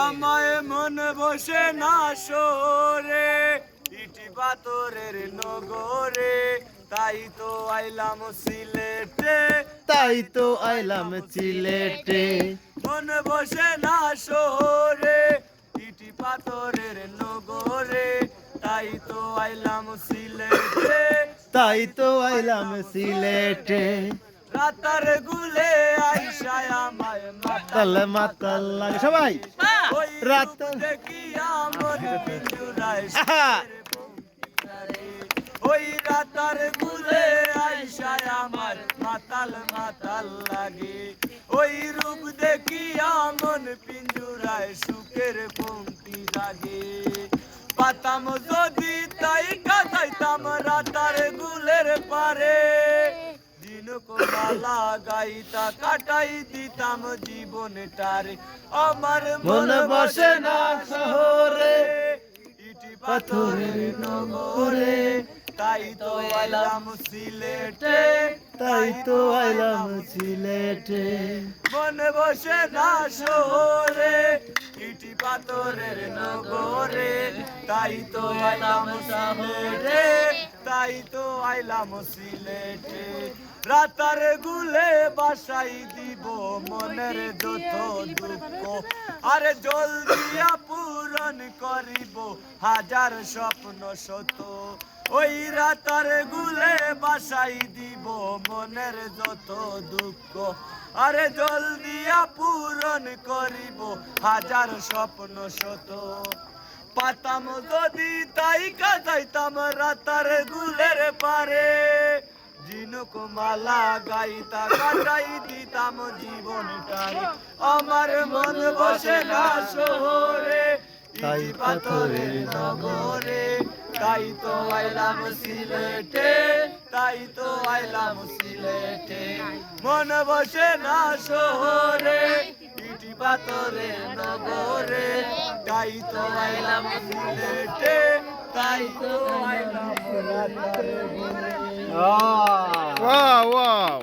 আমায় মন বসে না শহরে, ইটি পাথরের নগরে, তাই তো আইলাম সিলেটে, তাই তো আইলাম সিলেটে। মন বসে না শহরে, ইটি পাথরের নগরে, তাই তো আইলাম সিলেটে, তাই তো আইলাম সিলেটে। রাতার গুলে আইসায় আমায় মাতাল মাতাল লাগে সবাই ওই রাত দেখি আমন পিঞ্জুরায় ওই রাতার গুলে আইসায় আমার মাতাল মাতাল লাগে, ওই রূপ দেখি আমন পিঞ্জুরায় সুখের পঙ্ক্তি লাগে। পাতাম যদি তাই কাটাইতাম রাতার গুলের পারে, দিনকমালা গাইতা কাটাই দিতাম জীবনটারে। আমার মন বসে না শহরে, ইটি পাথরের নগরে, তাই তো আইলাম সিলেটে, তাই তো আইলাম সিলেটে। মন বসে না শহরে, ইটি পাথরের নগরে, তাই তো আইলাম সিলেটে, তাই তো আইলাম সিলেটে। রাতার গুলে বাসাই দিব মনের যত দুঃখ, আরে জলদিয়া পূরণ করিব হাজার স্বপ্ন শত। ওই রাতার গুলে বাসাই দিব মনের যত দুঃখ, আরে জলদিয়া পূরণ করিব হাজার স্বপ্ন শত। পাতাম যদি তাই কাটাইতাম রাতার গুলের পারে, জিনকমালা গাইতা কাটাই দিতাম জীবনটারে। আমার মন বসে না শহরে, ইটি পাথরের নগরে, তাই তো আইলাম সিলেটে, তাই তো আইলাম সিলেটে। মন বসে না শহরে, ইটি পাথরের নগরে, তাই তো আইলাম সিলেটে, তাই তো আইলাম সিলেটে। Wow wow.